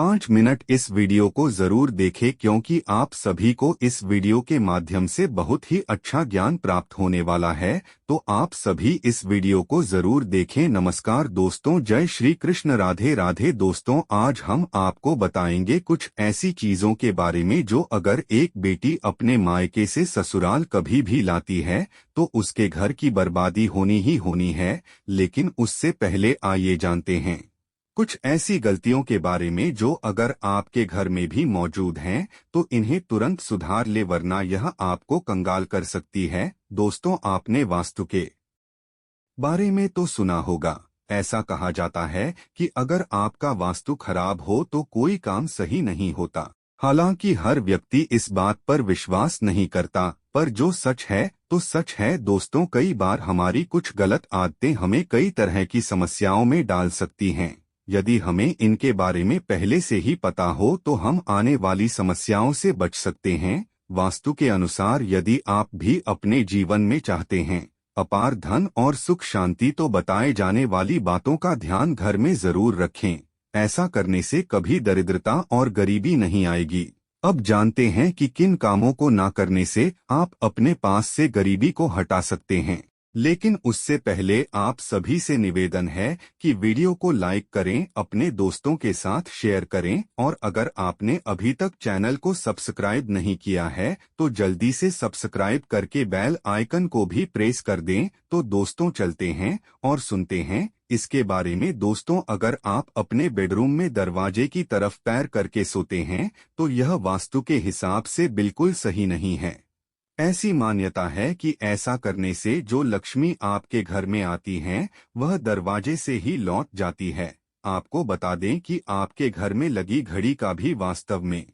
5 minute इस video को जरूर देखें क्योंकि आप सभी को इस वीडियो के माध्यम से बहुत ही अच्छा ज्ञान प्राप्त होने वाला है। तो आप सभी इस वीडियो को जरूर देखें। नमस्कार दोस्तों, जय श्री कृष्ण, राधे राधे। दोस्तों, आज हम आपको बताएंगे कुछ ऐसी चीजों के बारे में जो अगर एक बेटी अपने मायके से ससुराल कभी भी लाती है तो उसके घर की बर्बादी होनी ही होनी है। लेकिन उससे पहले आइए जानते हैं कुछ ऐसी गलतियों के बारे में जो अगर आपके घर में भी मौजूद हैं तो इन्हें तुरंत सुधार ले, वरना यह आपको कंगाल कर सकती है। दोस्तों, आपने वास्तु के बारे में तो सुना होगा। ऐसा कहा जाता है कि अगर आपका वास्तु खराब हो तो कोई काम सही नहीं होता। हालांकि हर व्यक्ति इस बात पर विश्वास नहीं करता, पर जो सच है तो सच है। दोस्तों, कई बार हमारी कुछ गलत आदतें हमें कई तरह की समस्याओं में डाल सकती हैं। यदि हमें इनके बारे में पहले से ही पता हो तो हम आने वाली समस्याओं से बच सकते हैं। वास्तु के अनुसार यदि आप भी अपने जीवन में चाहते हैं अपार धन और सुख शांति, तो बताए जाने वाली बातों का ध्यान घर में जरूर रखें। ऐसा करने से कभी दरिद्रता और गरीबी नहीं आएगी। अब जानते हैं कि किन कामों को ना करने से आप अपने पास से गरीबी को हटा सकते हैं। लेकिन उससे पहले आप सभी से निवेदन है कि वीडियो को लाइक करें, अपने दोस्तों के साथ शेयर करें, और अगर आपने अभी तक चैनल को सब्सक्राइब नहीं किया है तो जल्दी से सब्सक्राइब करके बेल आइकन को भी प्रेस कर दें। तो दोस्तों, चलते हैं और सुनते हैं इसके बारे में। दोस्तों, अगर आप अपने बेडरूम में दरवाजे की तरफ पैर करके सोते हैं तो यह वास्तु के हिसाब से बिल्कुल सही नहीं है। ऐसी मान्यता है कि ऐसा करने से जो लक्ष्मी आपके घर में आती हैं वह दरवाजे से ही लौट जाती है। आपको बता दें कि आपके घर में लगी घड़ी का भी वास्तव में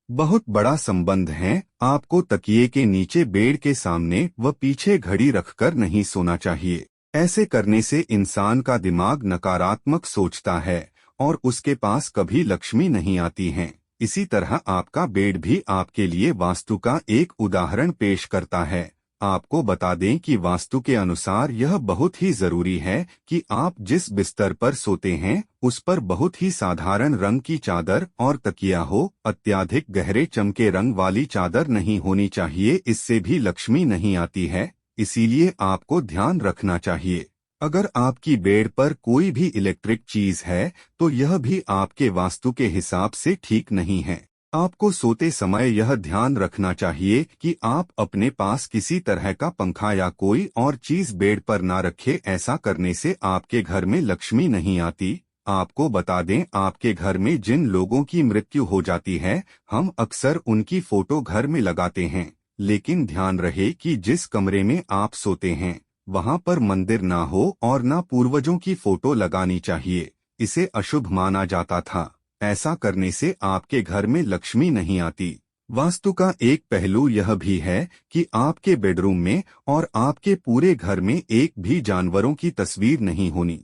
बहुत बड़ा संबंध है। आपको तकिए के नीचे, बेड के सामने व पीछे घड़ी रखकर नहीं सोना चाहिए। ऐसे करने से इंसान का दिमाग नकारात्मक सोचता है और उसके पास कभी लक्ष्मी नहीं आती हैं। इसी तरह आपका बेड भी आपके लिए वास्तु का एक उदाहरण पेश करता है। आपको बता दें कि वास्तु के अनुसार यह बहुत ही जरूरी है कि आप जिस बिस्तर पर सोते हैं उस पर बहुत ही साधारण रंग की चादर और तकिया हो। अत्यधिक गहरे चमके रंग वाली चादर नहीं होनी चाहिए, इससे भी लक्ष्मी नहीं आती है। इसीलिए आपको ध्यान रखना चाहिए। अगर आपकी बेड पर कोई भी इलेक्ट्रिक चीज है तो यह भी आपके वास्तु के हिसाब से ठीक नहीं है। आपको सोते समय यह ध्यान रखना चाहिए कि आप अपने पास किसी तरह का पंखा या कोई और चीज बेड पर ना रखें। ऐसा करने से आपके घर में लक्ष्मी नहीं आती। आपको बता दें, आपके घर में जिन लोगों की मृत्यु हो जाती है हम अक्सर उनकी फोटो घर में लगाते हैं। लेकिन ध्यान रहे कि जिस कमरे में आप सोते हैं वहां पर मंदिर ना हो और ना पूर्वजों की फोटो लगानी चाहिए। इसे अशुभ माना जाता था। ऐसा करने से आपके घर में लक्ष्मी नहीं आती। वास्तु का एक पहलू यह भी है कि आपके बेडरूम में और आपके पूरे घर में एक भी जानवरों की तस्वीर नहीं होनी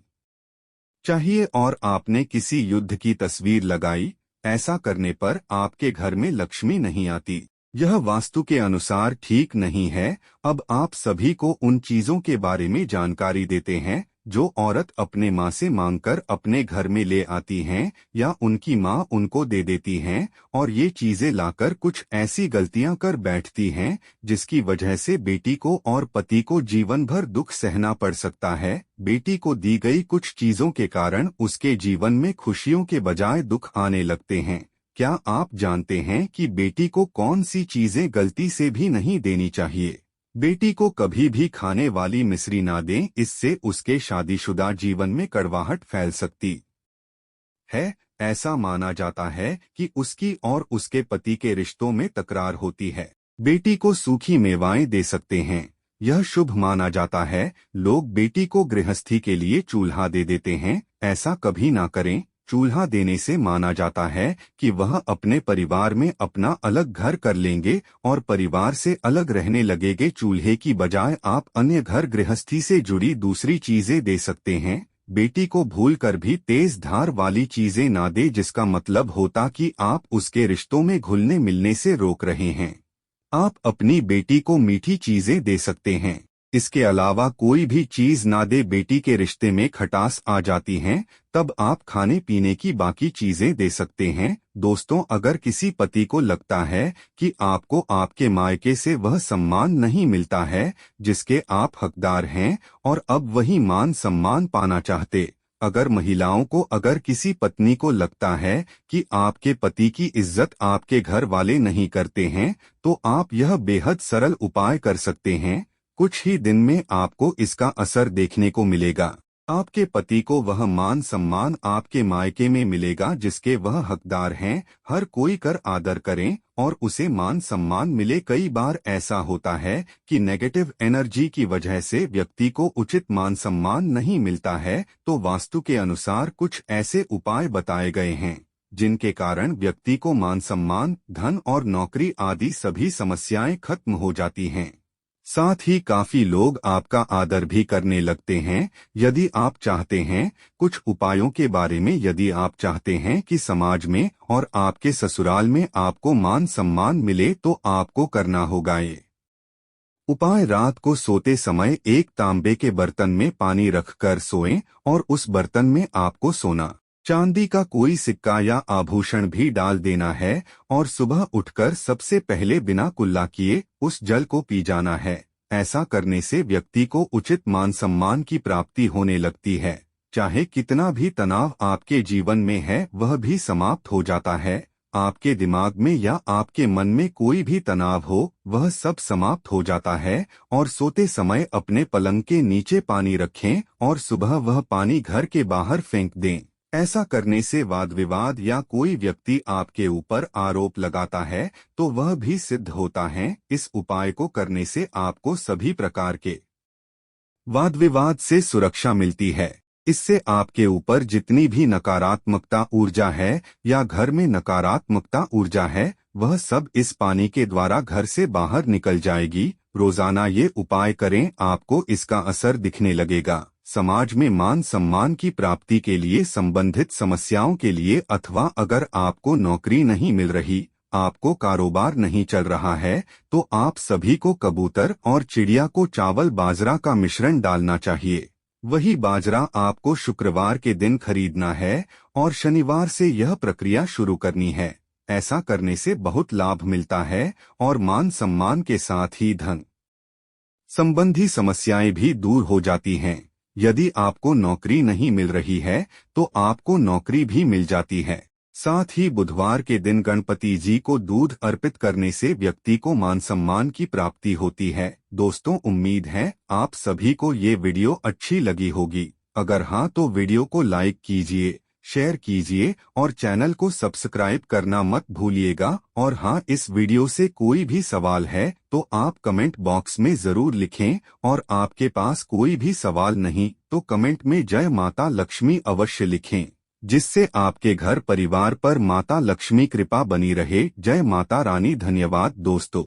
चाहिए। और आपने किसी युद्ध की तस्वीर लगाई, ऐसा करने पर आपके घर में लक्ष्मी नहीं आती। यह वास्तु के अनुसार ठीक नहीं है। अब आप सभी को उन चीजों के बारे में जानकारी देते हैं जो औरत अपने माँ से मांगकर अपने घर में ले आती हैं या उनकी माँ उनको दे देती हैं, और ये चीजें लाकर कुछ ऐसी गलतियां कर बैठती हैं जिसकी वजह से बेटी को और पति को जीवन भर दुख सहना पड़ सकता है। बेटी को दी गई कुछ चीजों के कारण उसके जीवन में खुशियों के बजाय दुख आने लगते हैं। क्या आप जानते हैं कि बेटी को कौन सी चीजें गलती से भी नहीं देनी चाहिए? बेटी को कभी भी खाने वाली मिश्री ना दें, इससे उसके शादीशुदा जीवन में कड़वाहट फैल सकती है। ऐसा माना जाता है कि उसकी और उसके पति के रिश्तों में तकरार होती है। बेटी को सूखी मेवाएं दे सकते हैं, यह शुभ माना जाता है। लोग बेटी को गृहस्थी के लिए चूल्हा दे देते हैं, ऐसा कभी ना करें। चूल्हा देने से माना जाता है कि वह अपने परिवार में अपना अलग घर कर लेंगे और परिवार से अलग रहने लगेंगे। चूल्हे की बजाय आप अन्य घर गृहस्थी से जुड़ी दूसरी चीजें दे सकते हैं। बेटी को भूलकर भी तेज धार वाली चीजें ना दे, जिसका मतलब होता कि आप उसके रिश्तों में घुलने मिलने से रोक रहे हैं। आप अपनी बेटी को मीठी चीजें दे सकते हैं, इसके अलावा कोई भी चीज ना दे बेटी के रिश्ते में खटास आ जाती है, तब आप खाने पीने की बाकी चीजें दे सकते हैं। दोस्तों, अगर किसी पति को लगता है कि आपको आपके मायके से वह सम्मान नहीं मिलता है जिसके आप हकदार हैं और अब वही मान सम्मान पाना चाहते, अगर महिलाओं को अगर किसी पत्नी को लगता है कि आपके पति की इज्जत आपके घर वाले नहीं करते हैं, तो आप यह बेहद सरल उपाय कर सकते हैं। कुछ ही दिन में आपको इसका असर देखने को मिलेगा। आपके पति को वह मान सम्मान आपके मायके में मिलेगा जिसके वह हकदार हैं। हर कोई कर आदर करें और उसे मान सम्मान मिले। कई बार ऐसा होता है कि नेगेटिव एनर्जी की वजह से व्यक्ति को उचित मान सम्मान नहीं मिलता है, तो वास्तु के अनुसार कुछ ऐसे उपाय बताए गए हैं जिनके कारण व्यक्ति को मान सम्मान, धन और नौकरी आदि सभी समस्याएं खत्म हो जाती हैं। साथ ही काफी लोग आपका आदर भी करने लगते हैं। यदि आप चाहते हैं कुछ उपायों के बारे में, यदि आप चाहते हैं कि समाज में और आपके ससुराल में आपको मान सम्मान मिले, तो आपको करना होगा ये उपाय। रात को सोते समय एक तांबे के बर्तन में पानी रखकर सोएं और उस बर्तन में आपको सोना चांदी का कोई सिक्का या आभूषण भी डाल देना है और सुबह उठकर सबसे पहले बिना कुल्ला किए उस जल को पी जाना है। ऐसा करने से व्यक्ति को उचित मान सम्मान की प्राप्ति होने लगती है। चाहे कितना भी तनाव आपके जीवन में है वह भी समाप्त हो जाता है। आपके दिमाग में या आपके मन में कोई भी तनाव हो वह सब समाप्त हो जाता है। और सोते समय अपने पलंग के नीचे पानी रखें और सुबह वह पानी घर के बाहर फेंक दें। ऐसा करने से वाद विवाद या कोई व्यक्ति आपके ऊपर आरोप लगाता है तो वह भी सिद्ध होता है। इस उपाय को करने से आपको सभी प्रकार के वाद विवाद से सुरक्षा मिलती है। इससे आपके ऊपर जितनी भी नकारात्मकता ऊर्जा है या घर में नकारात्मकता ऊर्जा है वह सब इस पानी के द्वारा घर से बाहर निकल जाएगी। रोजाना ये उपाय करें, आपको इसका असर दिखने लगेगा। समाज में मान सम्मान की प्राप्ति के लिए, संबंधित समस्याओं के लिए, अथवा अगर आपको नौकरी नहीं मिल रही, आपको कारोबार नहीं चल रहा है, तो आप सभी को कबूतर और चिड़िया को चावल बाजरा का मिश्रण डालना चाहिए। वही बाजरा आपको शुक्रवार के दिन खरीदना है और शनिवार से यह प्रक्रिया शुरू करनी है। ऐसा करने से बहुत लाभ मिलता है और मान सम्मान के साथ ही धन संबंधी समस्याएं भी दूर हो जाती हैं। यदि आपको नौकरी नहीं मिल रही है तो आपको नौकरी भी मिल जाती है। साथ ही बुधवार के दिन गणपति जी को दूध अर्पित करने से व्यक्ति को मान सम्मान की प्राप्ति होती है। दोस्तों, उम्मीद है आप सभी को ये वीडियो अच्छी लगी होगी। अगर हाँ तो वीडियो को लाइक कीजिए, शेयर कीजिए और चैनल को सब्सक्राइब करना मत भूलिएगा। और हाँ, इस वीडियो से कोई भी सवाल है तो आप कमेंट बॉक्स में जरूर लिखें, और आपके पास कोई भी सवाल नहीं तो कमेंट में जय माता लक्ष्मी अवश्य लिखें, जिससे आपके घर परिवार पर माता लक्ष्मी कृपा बनी रहे। जय माता रानी। धन्यवाद दोस्तों।